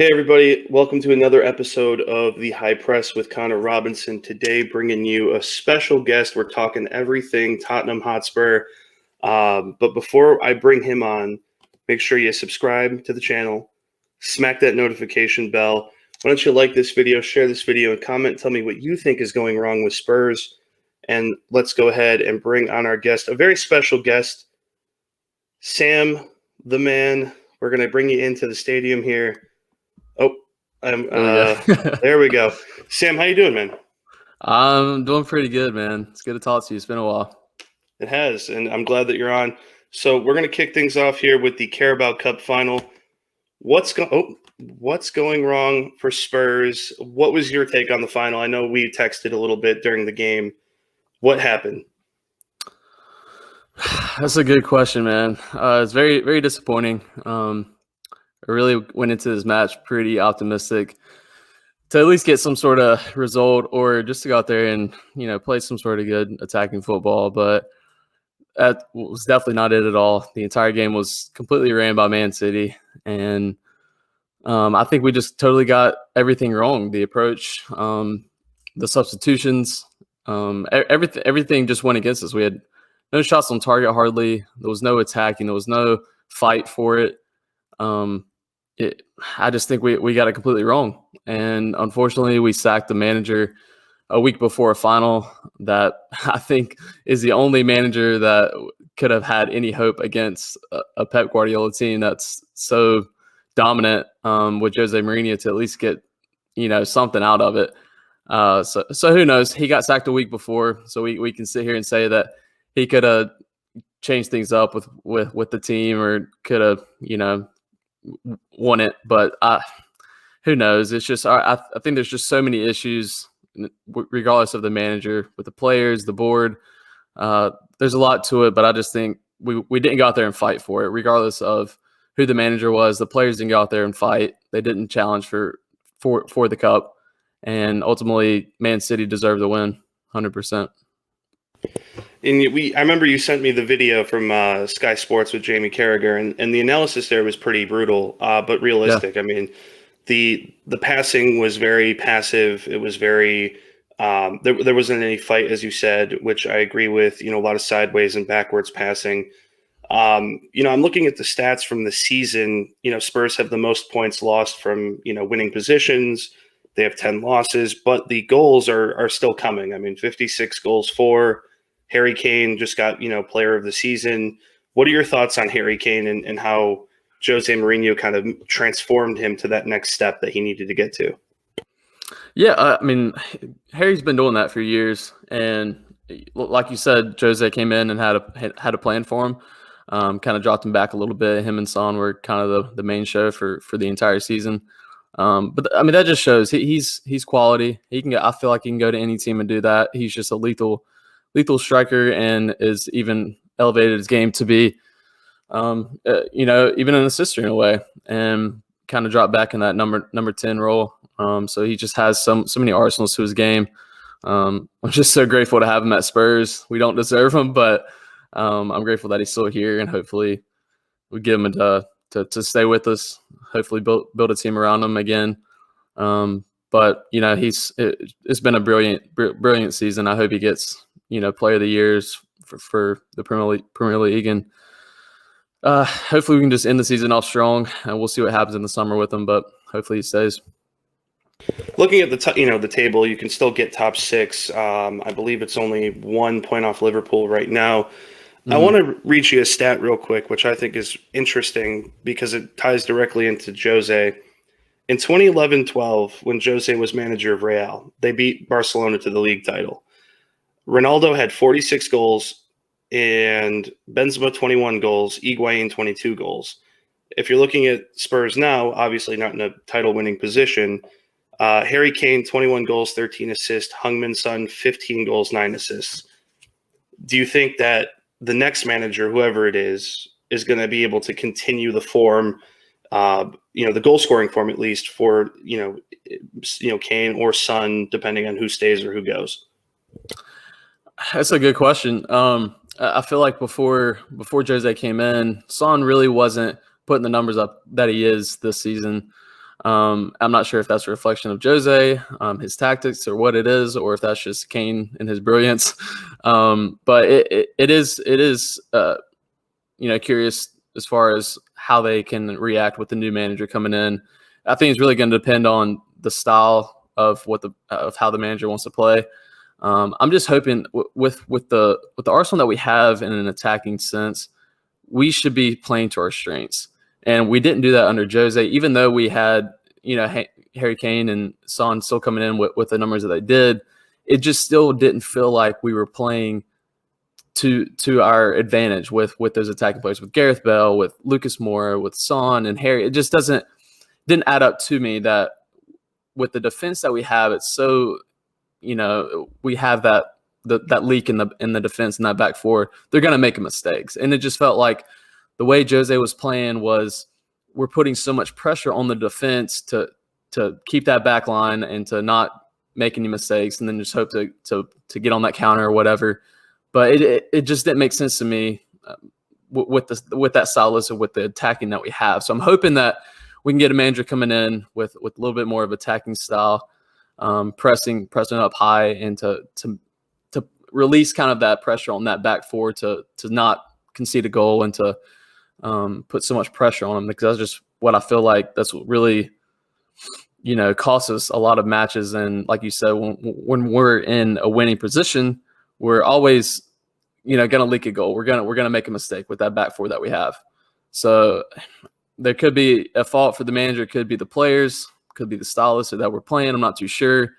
Hey everybody, welcome to another episode of The High Press with Conor Robinson. Today bringing you a special guest. We're talking everything Tottenham Hotspur. But before I bring him on, make sure you subscribe to the channel, smack that notification bell. Why don't you like this video, share this video, and comment. Tell me what you think is going wrong with Spurs. And let's go ahead and bring on our guest, a very special guest, Sam, the man. We're going to bring you into the stadium here. Oh, there we go. Sam, how you doing, man? I'm doing pretty good, man. It's good to talk to you. It's been a while. It has, and I'm glad that you're on. So we're going to kick things off here with the Carabao Cup final. What's going wrong for Spurs? What was your take on the final? I know we texted a little bit during the game. What happened? That's a good question, man. It's very, very disappointing. I really went into this match pretty optimistic to at least get some sort of result or just to go out there and, play some sort of good attacking football. But that was definitely not it at all. The entire game was completely ran by Man City. And I think we just totally got everything wrong. The approach, the substitutions, everything just went against us. We had no shots on target hardly. There was no attacking. There was no fight for it. I just think we got it completely wrong. And unfortunately, we sacked the manager a week before a final that I think is the only manager that could have had any hope against a Pep Guardiola team that's so dominant with Jose Mourinho to at least get, something out of it. So who knows? He got sacked a week before, so we can sit here and say that he could have changed things up with the team or could have, won it, but who knows? It's just I think there's just so many issues, regardless of the manager, with the players, the board. There's a lot to it, but I just think we didn't go out there and fight for it, regardless of who the manager was. The players didn't go out there and fight. They didn't challenge for the cup, and ultimately, Man City deserved the win, 100%. And I remember you sent me the video from Sky Sports with Jamie Carragher, and the analysis there was pretty brutal, but realistic. Yeah. I mean, the passing was very passive. It was very there wasn't any fight, as you said, which I agree with. A lot of sideways and backwards passing. I'm looking at the stats from the season. Spurs have the most points lost from winning positions. They have 10 losses, but the goals are still coming. I mean, 56 goals for. Harry Kane just got, player of the season. What are your thoughts on Harry Kane and how Jose Mourinho kind of transformed him to that next step that he needed to get to? Yeah, I mean, Harry's been doing that for years. And like you said, Jose came in and had a plan for him, kind of dropped him back a little bit. Him and Son were kind of the main show for the entire season. But I mean, that just shows he's quality. I feel like he can go to any team and do that. He's just a lethal striker and is even elevated his game to be, even an assister in a way, and kind of dropped back in that number 10 role. So he just has so many arsenals to his game. I'm just so grateful to have him at Spurs. We don't deserve him, but I'm grateful that he's still here, and hopefully we get him to stay with us. Hopefully build a team around him again. But it's been a brilliant season. I hope he gets player of the years for the Premier League, and hopefully we can just end the season off strong, and we'll see what happens in the summer with him. But hopefully he stays. Looking at the table, you can still get top six. I believe it's only 1 point off Liverpool right now. Mm-hmm. I want to read you a stat real quick, which I think is interesting because it ties directly into Jose. In 2011-12, when Jose was manager of Real, they beat Barcelona to the league title. Ronaldo had 46 goals and Benzema 21 goals, Higuain 22 goals. If you're looking at Spurs now, obviously not in a title-winning position, Harry Kane 21 goals, 13 assists, Heung-min Son 15 goals, 9 assists. Do you think that the next manager, whoever it is going to be able to continue the form, the goal-scoring form at least for Kane or Son, depending on who stays or who goes? That's a good question. I feel like before Jose came in, Son really wasn't putting the numbers up that he is this season. I'm not sure if that's a reflection of Jose, his tactics, or what it is, or if that's just Kane and his brilliance. But it is curious as far as how they can react with the new manager coming in. I think it's really going to depend on the style of how the manager wants to play. I'm just hoping with the arsenal that we have in an attacking sense, we should be playing to our strengths. And we didn't do that under Jose, even though we had, Harry Kane and Son still coming in with the numbers that they did. It just still didn't feel like we were playing to our advantage with those attacking players, with Gareth Bale, with Lucas Moura, with Son and Harry. It just didn't add up to me that with the defense that we have, it's so, we have that leak in the defense and that back four. They're going to make mistakes. And it just felt like the way Jose was playing was we're putting so much pressure on the defense to keep that back line and to not make any mistakes, and then just hope to get on that counter or whatever. But it just didn't make sense to me with that style list, with the attacking that we have. So I'm hoping that we can get a manager coming in with a little bit more of attacking style, pressing up high, and to release kind of that pressure on that back four to not concede a goal and to put so much pressure on them, because that's just what I feel like that's what really costs us a lot of matches. And like you said, when we're in a winning position, we're always going to leak a goal. We're going to make a mistake with that back four that we have. So there could be a fault for the manager, could be the players, could be the stylists that we're playing. I'm not too sure,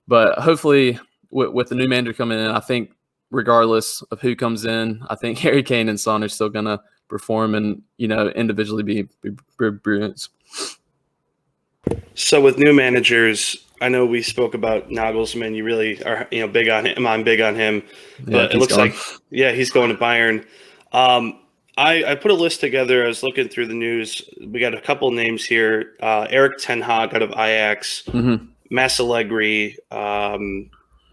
but hopefully with the new manager coming in, I think regardless of who comes in, I think Harry Kane and Son are still going to perform and individually be brilliant. So with new managers, I know we spoke about Nagelsmann. You really are big on him. I'm big on him, but it looks like he's going to Bayern. I put a list together. I was looking through the news. We got a couple names here. Eric Ten Hag out of Ajax, Mass Allegri,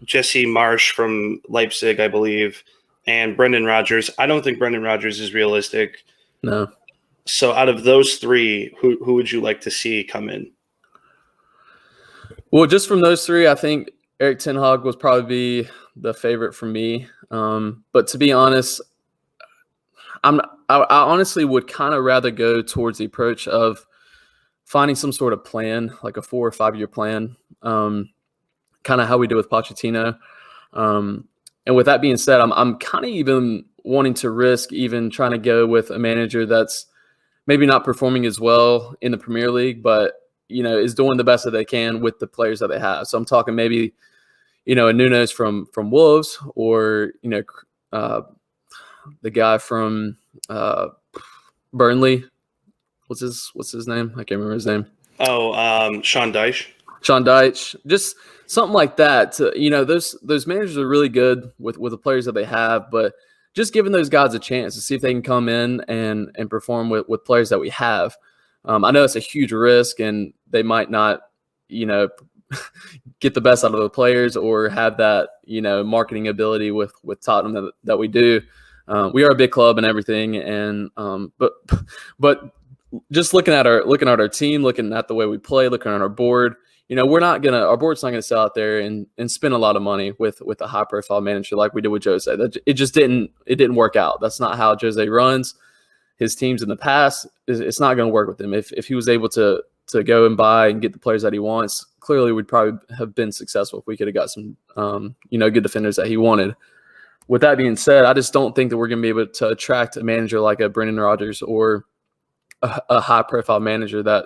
Jesse Marsch from Leipzig, I believe, and Brendan Rodgers. I don't think Brendan Rodgers is realistic. No. So out of those three, who would you like to see come in? Well, just from those three, I think Eric Ten Hag was probably be the favorite for me. But to be honest, I honestly would kind of rather go towards the approach of finding some sort of plan, like a 4 or 5 year plan, kind of how we did with Pochettino. And with that being said, I'm kind of even wanting to risk even trying to go with a manager that's maybe not performing as well in the Premier League, but is doing the best that they can with the players that they have. So I'm talking maybe, a Nunes from Wolves, or the guy from Burnley. What's his name? I can't remember his name. Sean Dyche. Sean Dyche, just something like that. Those managers are really good with the players that they have, but just giving those guys a chance to see if they can come in and perform with players that we have. I know it's a huge risk, and they might not, get the best out of the players or have that, marketing ability with Tottenham that we do. We are a big club and everything, and but just looking at our team, looking at the way we play, looking at our board, our board's not gonna sell out there and spend a lot of money with a high profile manager like we did with Jose. It didn't work out. That's not how Jose runs his teams in the past. It's not going to work with him. If he was able to go and buy and get the players that he wants, clearly we'd probably have been successful if we could have got some, good defenders that he wanted. With that being said, I just don't think that we're going to be able to attract a manager like a Brendan Rodgers or a high profile manager that,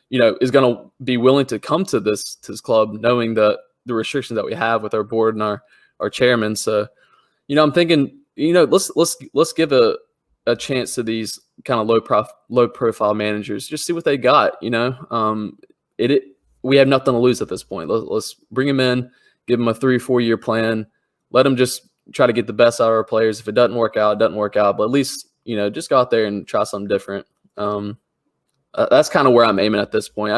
is going to be willing to come to this club, knowing the restrictions that we have with our board and our chairman. So, I'm thinking, let's give a chance to these kind of low profile managers, just see what they got. We have nothing to lose at this point. Let's bring them in, give them a 3-4 year plan, let them just try to get the best out of our players. If it doesn't work out, it doesn't work out, but at least, just go out there and try something different. That's kind of where I'm aiming at this point.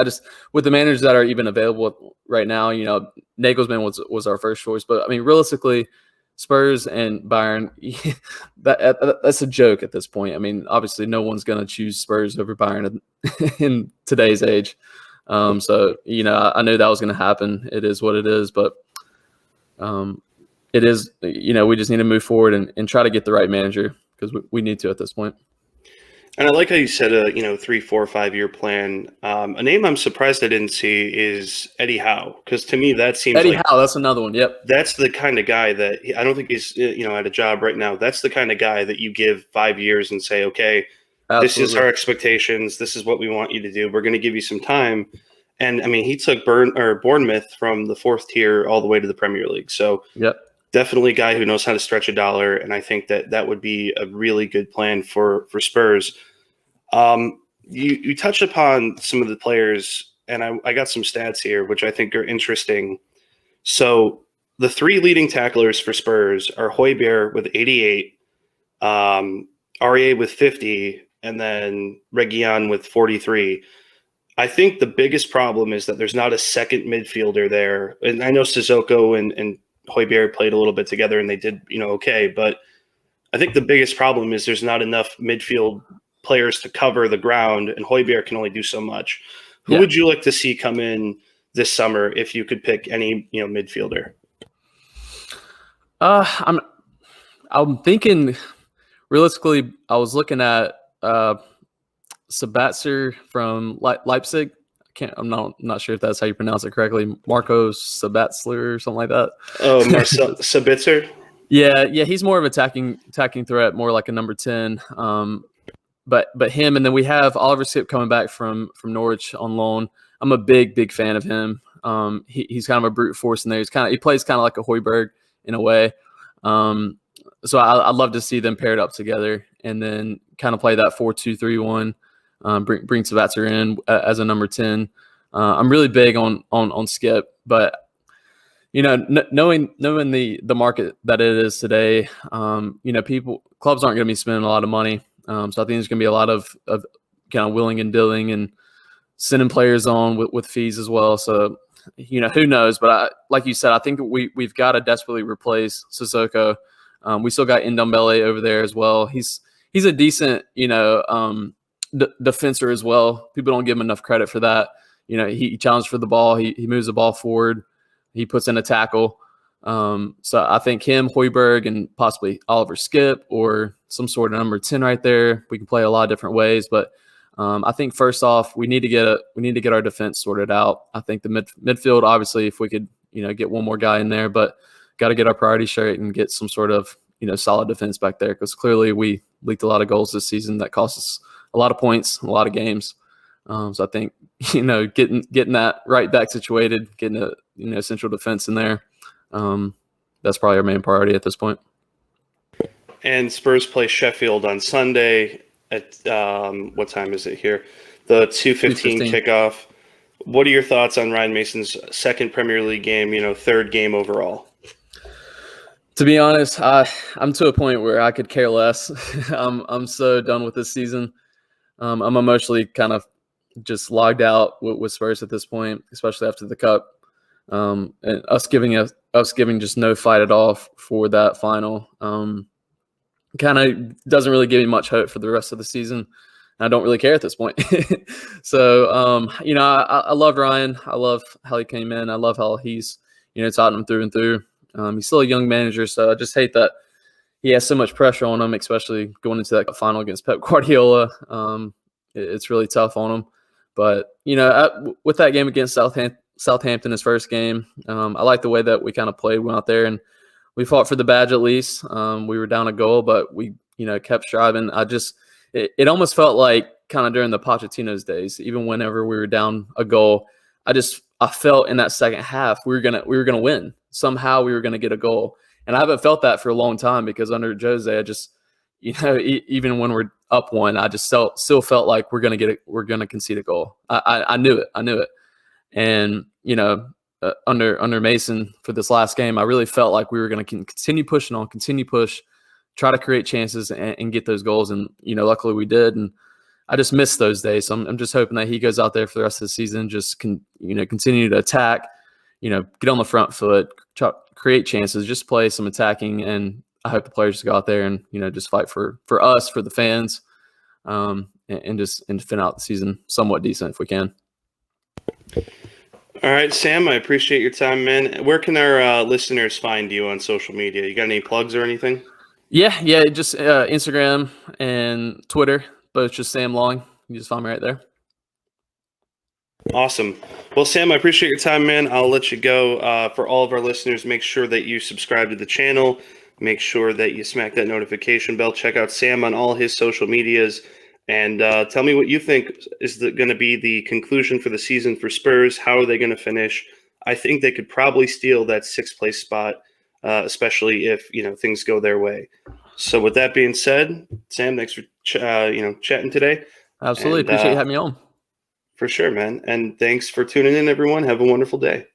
With the managers that are even available right now, Nagelsmann was our first choice, but I mean, realistically, Spurs and Bayern, that's a joke at this point. I mean, obviously, no one's going to choose Spurs over Bayern in today's age. So, I knew that was going to happen. It is what it is, but it is, we just need to move forward and try to get the right manager because we need to at this point. And I like how you said a 3, 4, 5 year plan. A name I'm surprised I didn't see is Eddie Howe, because to me that seems Eddie like Howe, that's another one. Yep. that's the kind of guy that I don't think he's at a job right now. That's the kind of guy that you give 5 years and say, okay, this is Absolutely. our expectations. This is what we want you to do. We're going to give you some time. And I mean, he took Bournemouth from the 4th tier all the way to the Premier League. So Yep. definitely a guy who knows how to stretch a dollar. And I think that would be a really good plan for Spurs. You touched upon some of the players, and I got some stats here, which I think are interesting. So the 3 leading tacklers for Spurs are Højbjerg with 88, Aurier with 50, and then Reguilon with 43. I think the biggest problem is that there's not a second midfielder there. And I know Sissoko and Højbjerg played a little bit together and they did, okay. But I think the biggest problem is there's not enough midfield players to cover the ground, and Højbjerg can only do so much. Who would you like to see come in this summer if you could pick any, midfielder? I'm thinking realistically, I was looking at Sabitzer from Leipzig. I'm not sure if that's how you pronounce it correctly. Marco Sabitzer or something like that. Oh, Marcel Sabitzer. Yeah, he's more of attacking threat, more like a number 10. But him, and then we have Oliver Skip coming back from Norwich on loan. I'm a big fan of him. He's kind of a brute force in there. He plays kind of like a Højbjerg in a way. So I'd love to see them paired up together and then kind of play that 4-2-3-1. Bring Sabitzer in as a number 10. I'm really big on Skip, but knowing the market that it is today, clubs aren't going to be spending a lot of money. So I think there's going to be a lot of kind of willing and dealing and sending players on with fees as well. So, who knows? But like you said, I think we've got to desperately replace Sissoko. We still got Ndombele over there as well. He's a decent, defender as well. People don't give him enough credit for that. He challenged for the ball. He moves the ball forward. He puts in a tackle. So I think him, Højbjerg, and possibly Oliver Skip or some sort of number 10 right there. We can play a lot of different ways, but I think first off, we need to get our defense sorted out. I think the midfield, obviously, if we could, get one more guy in there, but got to get our priorities straight and get some sort of, solid defense back there, because clearly we leaked a lot of goals this season that cost us a lot of points, a lot of games. So I think, getting that right back situated, getting a, central defense in there, that's probably our main priority at this point. And Spurs play Sheffield on Sunday at what time is it here? The 2:15 kickoff. What are your thoughts on Ryan Mason's second Premier League game, 3rd game overall? To be honest, I'm to a point where I could care less. I'm so done with this season. I'm emotionally kind of just logged out with Spurs at this point, especially after the Cup. And us giving just no fight at all for that final. Kind of doesn't really give me much hope for the rest of the season. I don't really care at this point. So, I love Ryan. I love how he came in. I love how he's, Tottenham through and through. He's still a young manager, so I just hate that he has so much pressure on him, especially going into that final against Pep Guardiola. It's really tough on him. But, with that game against Southampton, his first game, I like the way that we kind of played, went out there and we fought for the badge at least. We were down a goal, but we, kept striving. It almost felt like kind of during the Pochettino's days, even whenever we were down a goal, I felt in that second half we were gonna win. Somehow we were gonna get a goal, and I haven't felt that for a long time because under Jose, I just, even when we're up one, I just still felt like we're gonna concede a goal. I knew it, and under Mason for this last game, I really felt like we were going to continue push, try to create chances and get those goals. And, luckily we did. And I just missed those days. So I'm just hoping that he goes out there for the rest of the season, just continue to attack, get on the front foot, try, create chances, just play some attacking. And I hope the players go out there and, just fight for us, for the fans, and just finish out the season somewhat decent if we can. All right, Sam, I appreciate your time, man. Where can our listeners find you on social media? You got any plugs or anything? Yeah, just Instagram and Twitter, both just Sam Long. You just find me right there. Awesome. Well, Sam, I appreciate your time, man. I'll let you go. For all of our listeners, make sure that you subscribe to the channel. Make sure that you smack that notification bell. Check out Sam on all his social medias. And tell me what you think is going to be the conclusion for the season for Spurs. How are they going to finish? I think they could probably steal that sixth place spot, especially if things go their way. So, with that being said, Sam, thanks for chatting today. Absolutely. And Appreciate you having me on. for sure, man. And thanks for tuning in, everyone. Have a wonderful day.